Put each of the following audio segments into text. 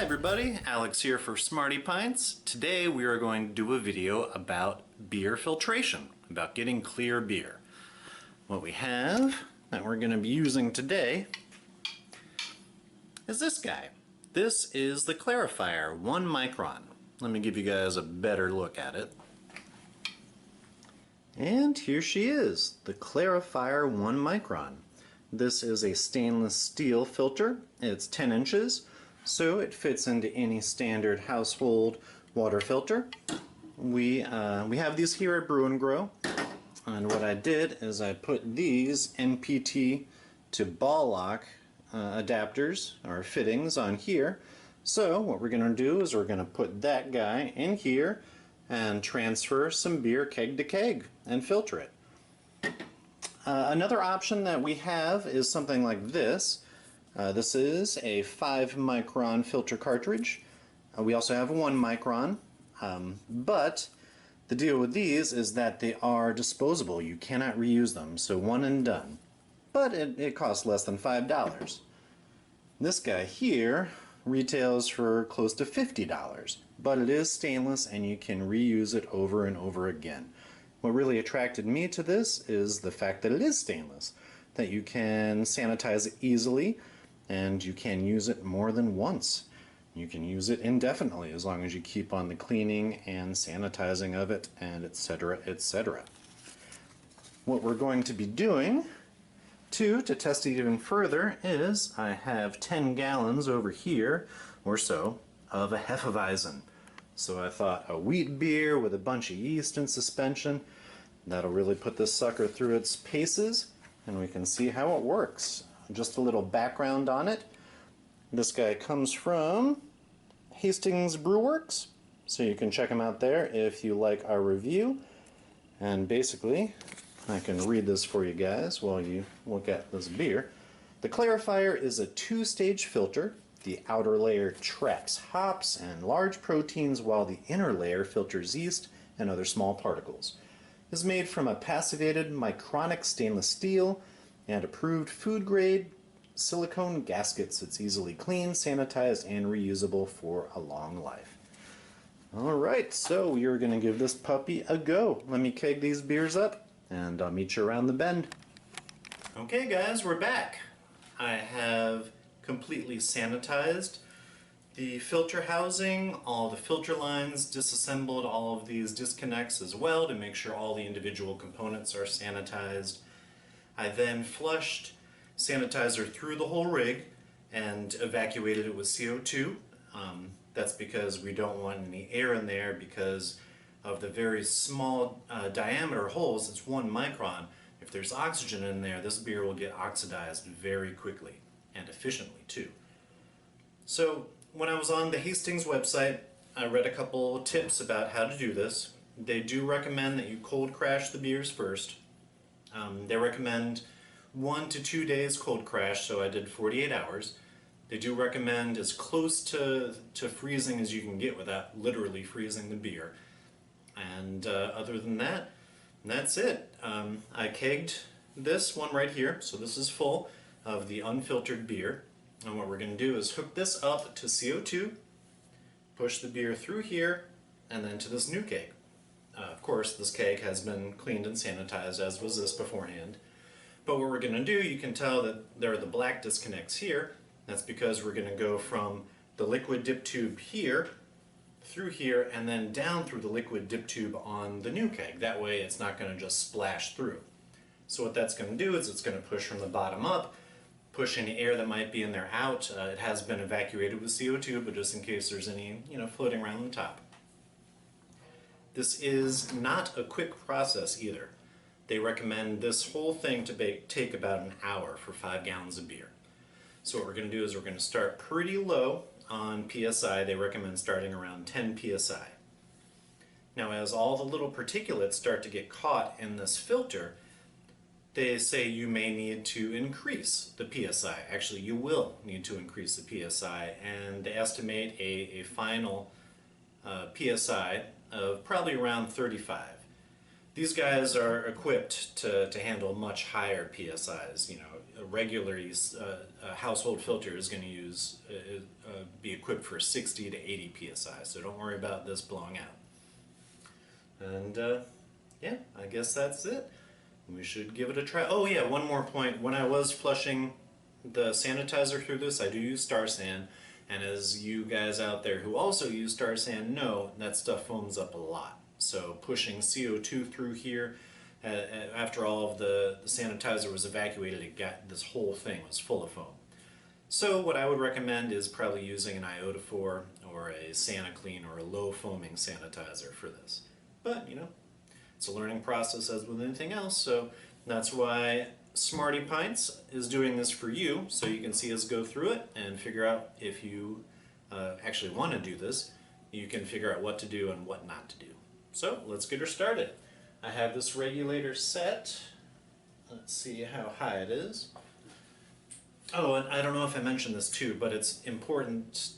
Hi everybody, Alex here for Smarty Pints. Today we are going to do a video about beer filtration, about getting clear beer. What we have that we're going to be using today is this guy. This is the Clarifier 1 micron. Let me give you guys a better look at it. And here she is, the Clarifier 1 micron. This is a stainless steel filter. It's 10 inches. So it fits into any standard household water filter. We have these here at Brew and Grow, and what I did is I put these NPT to ball lock adapters or fittings on here. So what we're going to do is we're going to put that guy in here and transfer some beer keg to keg and filter it. Another option that we have is something like this. This is a 5 micron filter cartridge. We also have a 1 micron, but the deal with these is that they are disposable. You cannot reuse them, so one and done. But it costs less than $5. This guy here retails for close to $50, but it is stainless and you can reuse it over and over again. What really attracted me to this is the fact that it is stainless, that you can sanitize it easily, and you can use it more than once. You can use it indefinitely as long as you keep on the cleaning and sanitizing of it, and etc., etc. What we're going to be doing to test it even further is I have 10 gallons over here or so of a Hefeweizen. So I thought a wheat beer with a bunch of yeast in suspension, that'll really put this sucker through its paces, and we can see how it works. Just a little background on it. This guy comes from Hastings Brewworks, so you can check them out there if you like our review. And basically, I can read this for you guys while you look at this beer. The Clarifier is a 2-stage filter. The outer layer traps hops and large proteins, while the inner layer filters yeast and other small particles. It is made from a passivated micronic stainless steel and approved food grade silicone gaskets. It's easily cleaned, sanitized, and reusable for a long life. Alright, so we are going to give this puppy a go. Let me keg these beers up and I'll meet you around the bend. Okay guys, we're back. I have completely sanitized the filter housing, all the filter lines, disassembled all of these disconnects as well to make sure all the individual components are sanitized. I then flushed sanitizer through the whole rig and evacuated it with CO2. That's because we don't want any air in there because of the very small diameter holes. It's 1 micron. If there's oxygen in there, this beer will get oxidized very quickly and efficiently too. So when I was on the Hastings website, I read a couple tips about how to do this. They do recommend that you cold crash the beers first. They recommend 1 to 2 days cold crash, so I did 48 hours. They do recommend as close to freezing as you can get without literally freezing the beer. And other than that, that's it. I kegged this one right here, so this is full of the unfiltered beer. And what we're going to do is hook this up to CO2, push the beer through here, and then to this new keg. Of course, this keg has been cleaned and sanitized, as was this beforehand. But what we're going to do, you can tell that there are the black disconnects here. That's because we're going to go from the liquid dip tube here, through here, and then down through the liquid dip tube on the new keg. That way it's not going to just splash through. So what that's going to do is it's going to push from the bottom up, push any air that might be in there out. It has been evacuated with CO2, but just in case there's any, floating around the top. This is not a quick process either. They recommend this whole thing to take about an hour for 5 gallons of beer. So what we're going to do is we're going to start pretty low on PSI. They recommend starting around 10 PSI. Now as all the little particulates start to get caught in this filter, they say you may need to increase the PSI. Actually, you will need to increase the PSI, and they estimate a final PSI of probably around 35. These guys are equipped to handle much higher PSIs. A regular household filter is going to be equipped equipped for 60 to 80 psi, so don't worry about this blowing out. And yeah, I guess that's it. We should give it a try. Oh yeah, one more point. When I was flushing the sanitizer through this, I do use Star San, and as you guys out there who also use Star San know, that stuff foams up a lot. So pushing CO2 through here, after all of the sanitizer was evacuated, this whole thing was full of foam. So what I would recommend is probably using an iodophore or a SaniClean or a low foaming sanitizer for this. But, you know, it's a learning process as with anything else, so that's why Smarty Pints is doing this for you, so you can see us go through it and figure out if you actually want to do this. You can figure out what to do and what not to do. So let's get her started. I have this regulator set. Let's see how high it is. Oh, and I don't know if I mentioned this too, but it's important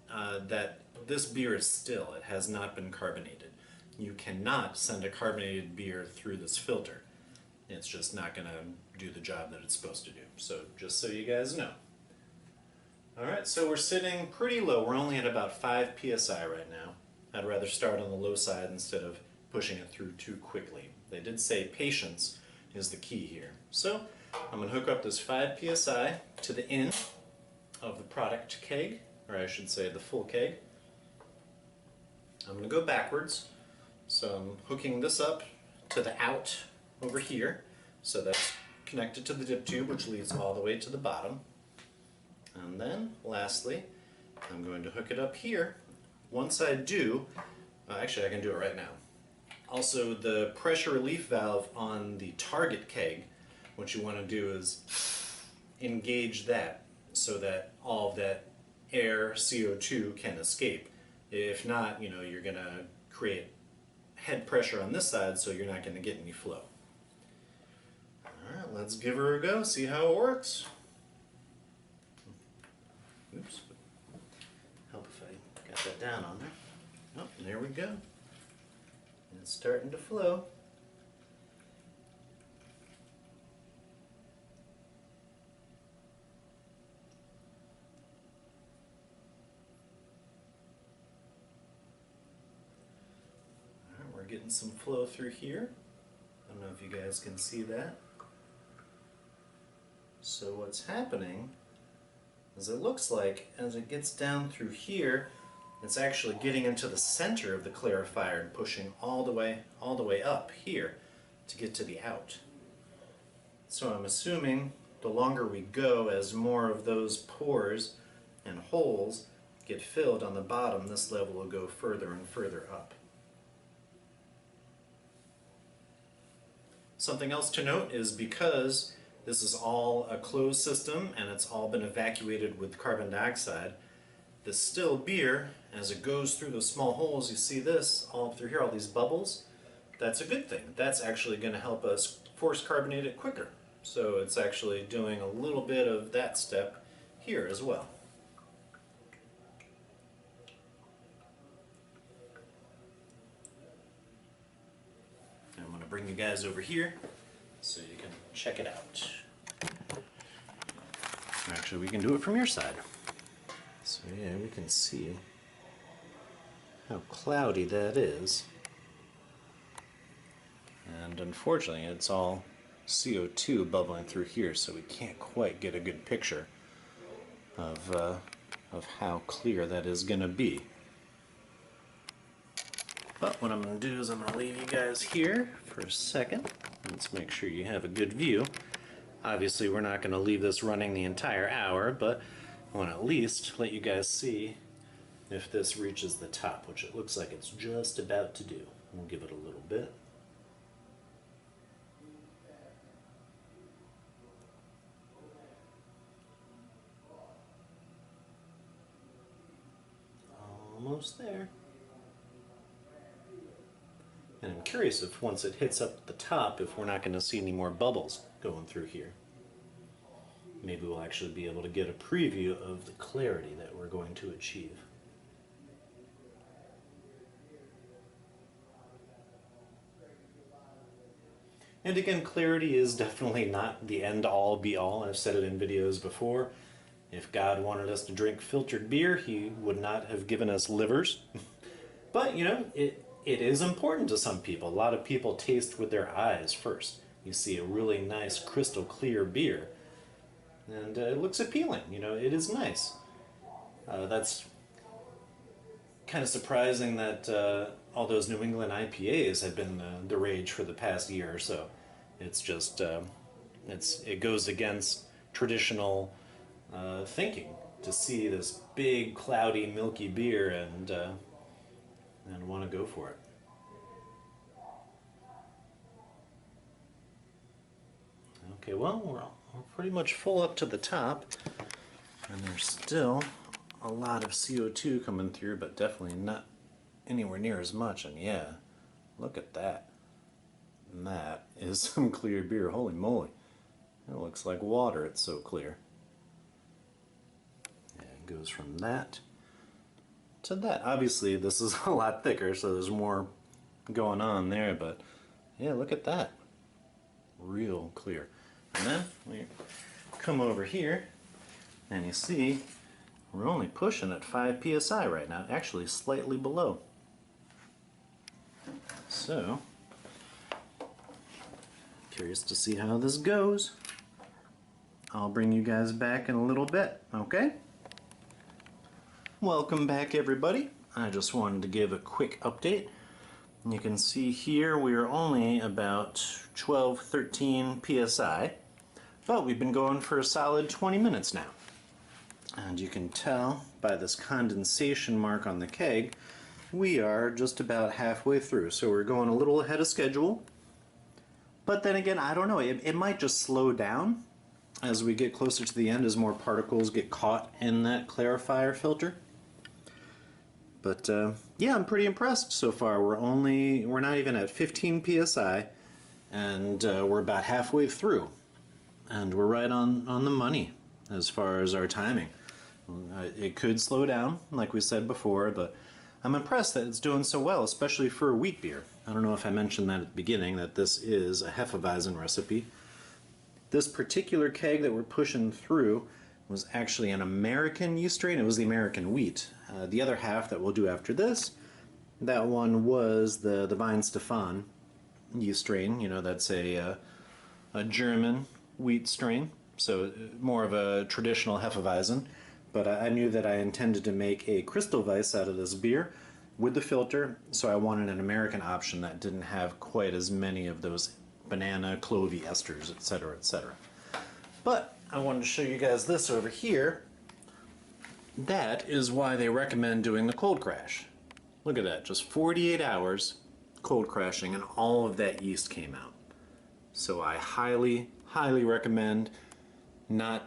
that this beer is still. It has not been carbonated. You cannot send a carbonated beer through this filter. It's just not going to do the job that it's supposed to do. So just so you guys know. Alright, so we're sitting pretty low. We're only at about 5 psi right now. I'd rather start on the low side instead of pushing it through too quickly. They did say patience is the key here. So I'm going to hook up this 5 psi to the end of the product keg, or I should say the full keg. I'm going to go backwards. So I'm hooking this up to the out over here. So that's connected to the dip tube, which leads all the way to the bottom. And then, lastly, I'm going to hook it up here. Once I do, actually I can do it right now. Also, the pressure relief valve on the target keg, what you want to do is engage that so that all of that air, CO2, can escape. If not, you know, you're going to create head pressure on this side, so you're not going to get any flow. Alright, let's give her a go, see how it works. Oops. Help if I got that down on there. Oh, there we go. It's starting to flow. Alright, we're getting some flow through here. I don't know if you guys can see that. So what's happening is it looks like as it gets down through here, it's actually getting into the center of the clarifier and pushing all the way up here to get to the out. So I'm assuming the longer we go, as more of those pores and holes get filled on the bottom, this level will go further and further up. Something else to note is because this is all a closed system and it's all been evacuated with carbon dioxide, the still beer, as it goes through those small holes, you see this all through here, all these bubbles, that's a good thing. That's actually going to help us force carbonate it quicker. So it's actually doing a little bit of that step here as well. I'm going to bring you guys over here so you can check it out. Actually, we can do it from your side. So yeah, we can see how cloudy that is. And unfortunately, it's all CO2 bubbling through here, so we can't quite get a good picture of how clear that is going to be. But what I'm going to do is I'm going to leave you guys here for a second. Let's make sure you have a good view. Obviously, we're not going to leave this running the entire hour, but I want to at least let you guys see if this reaches the top, which it looks like it's just about to do. We'll give it a little bit. Almost there. And I'm curious if once it hits up the top, if we're not going to see any more bubbles going through here. Maybe we'll actually be able to get a preview of the clarity that we're going to achieve. And again, clarity is definitely not the end-all be-all. I've said it in videos before. If God wanted us to drink filtered beer, he would not have given us livers. But, you know, it is important to some people. A lot of people taste with their eyes first. You see a really nice crystal clear beer, and it looks appealing. You know, it is nice. That's kind of surprising that all those New England IPAs have been the rage for the past year or so. It's just it goes against traditional thinking to see this big, cloudy, milky beer and want to go for it. Okay, well, we're pretty much full up to the top, and there's still a lot of CO2 coming through, but definitely not anywhere near as much. And yeah, look at that. And that is some clear beer. Holy moly. It looks like water, it's so clear. Yeah, it goes from that to that. Obviously, this is a lot thicker, so there's more going on there, but yeah, look at that. Real clear. And then we come over here, and you see we're only pushing at 5 psi right now, actually slightly below. So, curious to see how this goes. I'll bring you guys back in a little bit, okay? Welcome back, everybody. I just wanted to give a quick update. You can see here we are only about 12, 13 psi, but we've been going for a solid 20 minutes now. And you can tell by this condensation mark on the keg, we are just about halfway through. So we're going a little ahead of schedule. But then again, I don't know, it might just slow down as we get closer to the end, as more particles get caught in that clarifier filter. But yeah, I'm pretty impressed so far. We're not even at 15 psi, and we're about halfway through. And we're right on the money as far as our timing. It could slow down, like we said before, but I'm impressed that it's doing so well, especially for a wheat beer. I don't know if I mentioned that at the beginning, that this is a Hefeweizen recipe. This particular keg that we're pushing through was actually an American yeast strain. It was the American wheat. The other half that we'll do after this, that one was the Weihenstephan yeast strain. You know, that's a German wheat strain, so more of a traditional Hefeweizen. But I knew that I intended to make a Crystal Weiss out of this beer with the filter, so I wanted an American option that didn't have quite as many of those banana, clovey esters, etc., etc. But I wanted to show you guys this over here. That is why they recommend doing the cold crash. Look at that, just 48 hours cold crashing and all of that yeast came out. So I highly, highly recommend I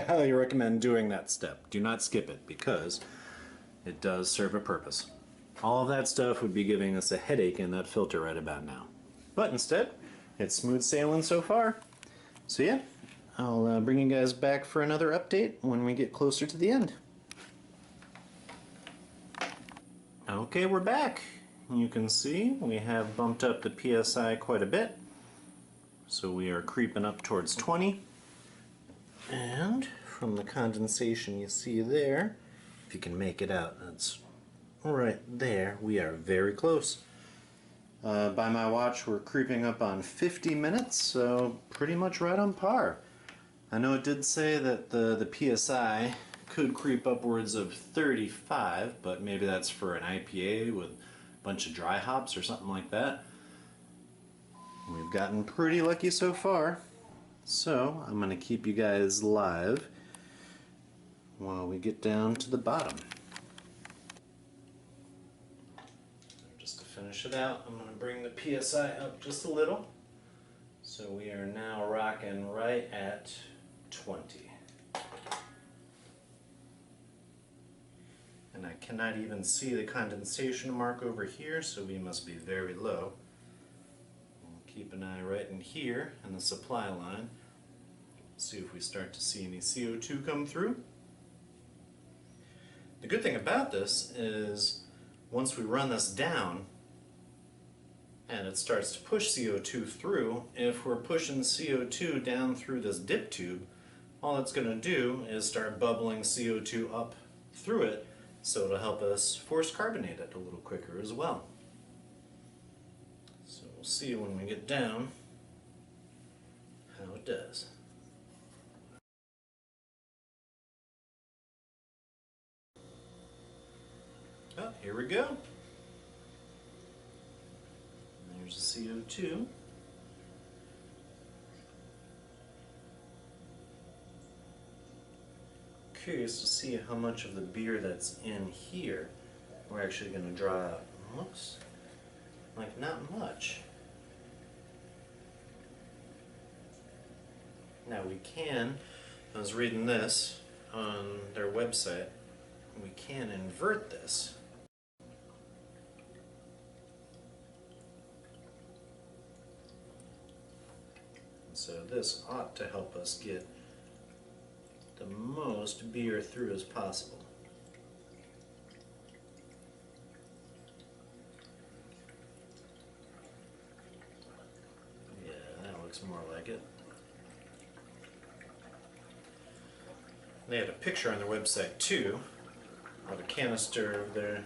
highly recommend doing that step. Do not skip it, because it does serve a purpose. All of that stuff would be giving us a headache in that filter right about now. But instead, it's smooth sailing so far. So yeah, I'll bring you guys back for another update when we get closer to the end. Okay, we're back. You can see we have bumped up the PSI quite a bit. So we are creeping up towards 20. And from the condensation you see there, if you can make it out, that's right there, we are very close. By my watch, we're creeping up on 50 minutes, so pretty much right on par. I know it did say that the PSI could creep upwards of 35, but maybe that's for an IPA with a bunch of dry hops or something like that. We've gotten pretty lucky so far, so I'm going to keep you guys live while we get down to the bottom. Just to finish it out, I'm going to bring the PSI up just a little. So we are now rocking right at 20. And I cannot even see the condensation mark over here, so we must be very low. We'll keep an eye right in here in the supply line. See if we start to see any CO2 come through. The good thing about this is once we run this down and it starts to push CO2 through, if we're pushing CO2 down through this dip tube, all it's going to do is start bubbling CO2 up through it, so it'll help us force carbonate it a little quicker as well. So we'll see when we get down how it does. Oh, here we go. There's the CO2. Curious to see how much of the beer that's in here we're actually going to draw out. Looks like not much. Now we can, I was reading this on their website, we can invert this. So this ought to help us get the most beer through as possible. Yeah, that looks more like it. They had a picture on their website too of a canister of their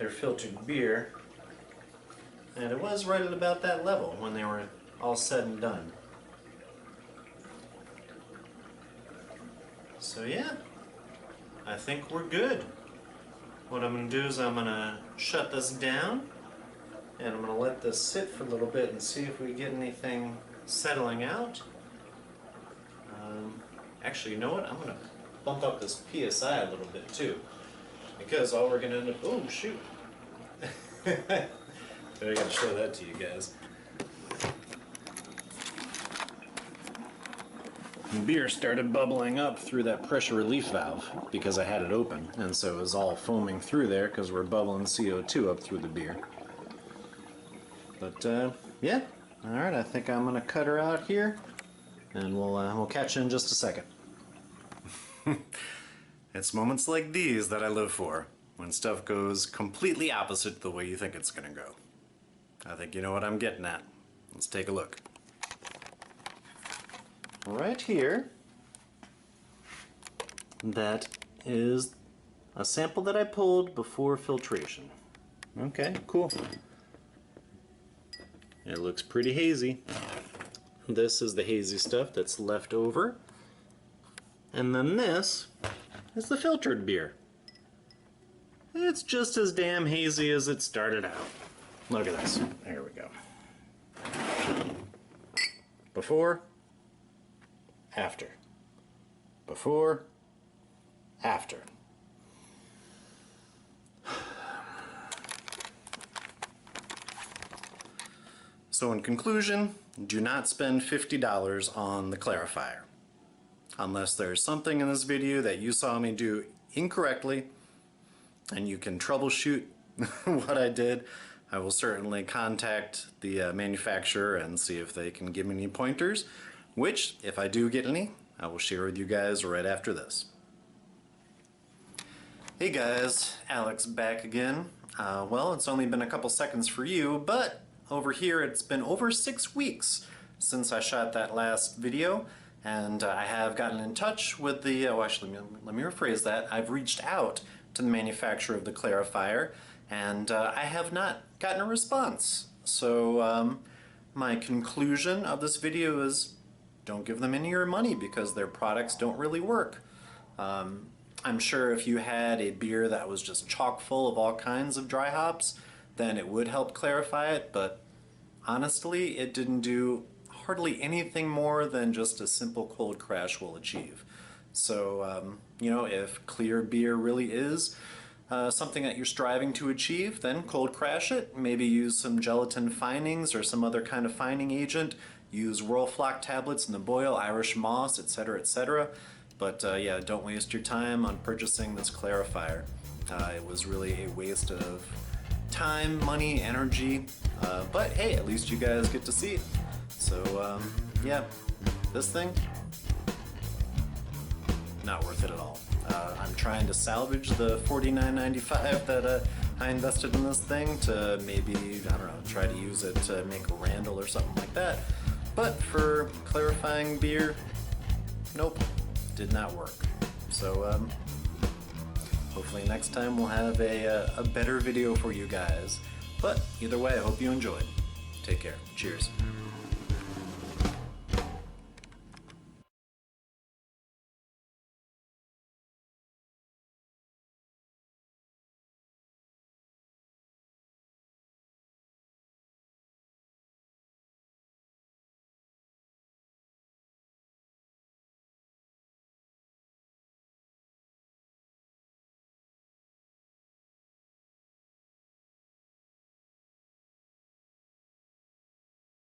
filtered beer, and it was right at about that level when they were all said and done. So yeah, I think we're good. What I'm going to do is I'm going to shut this down, and I'm going to let this sit for a little bit and see if we get anything settling out. Actually, you know what? I'm going to bump up this PSI a little bit too, because all we're going to end up... Oh, shoot. I got to show that to you guys. Beer started bubbling up through that pressure relief valve because I had it open, and so it was all foaming through there because we're bubbling CO2 up through the beer. But yeah, all right. I think I'm gonna cut her out here, and we'll catch you in just a second. It's moments like these that I live for, when stuff goes completely opposite the way you think it's gonna go. I think you know what I'm getting at. Let's take a look. Right here, that is a sample that I pulled before filtration. Okay, cool. It looks pretty hazy. This is the hazy stuff that's left over. And then this is the filtered beer. It's just as damn hazy as it started out. Look at this. There we go. Before, after. Before, after. So in conclusion, do not spend $50 on the Clarifier. Unless there's something in this video that you saw me do incorrectly and you can troubleshoot what I did, I will certainly contact the manufacturer and see if they can give me any pointers, which, if I do get any, I will share with you guys right after this. Hey guys, Alex back again. Well, it's only been a couple seconds for you, but over here it's been over 6 weeks since I shot that last video, and I have gotten in touch with the, actually let me rephrase that, I've reached out to the manufacturer of the Clarifier, and I have not gotten a response. So my conclusion of this video is don't give them any of your money because their products don't really work. I'm sure if you had a beer that was just chock full of all kinds of dry hops, then it would help clarify it, but honestly, it didn't do hardly anything more than just a simple cold crash will achieve. So, you know, if clear beer really is something that you're striving to achieve, then cold crash it. Maybe use some gelatin finings or some other kind of fining agent. Use Whirlfloc tablets in the boil, Irish moss, etc., etc. But yeah, don't waste your time on purchasing this Clarifier. It was really a waste of time, money, energy, but hey, at least you guys get to see it. So yeah, this thing, not worth it at all. I'm trying to salvage the $49.95 that I invested in this thing to maybe, I don't know, try to use it to make a Randall or something like that. But for clarifying beer, nope. did not work. So hopefully next time we'll have a better video for you guys. But either way, I hope you enjoyed. Take care. Cheers.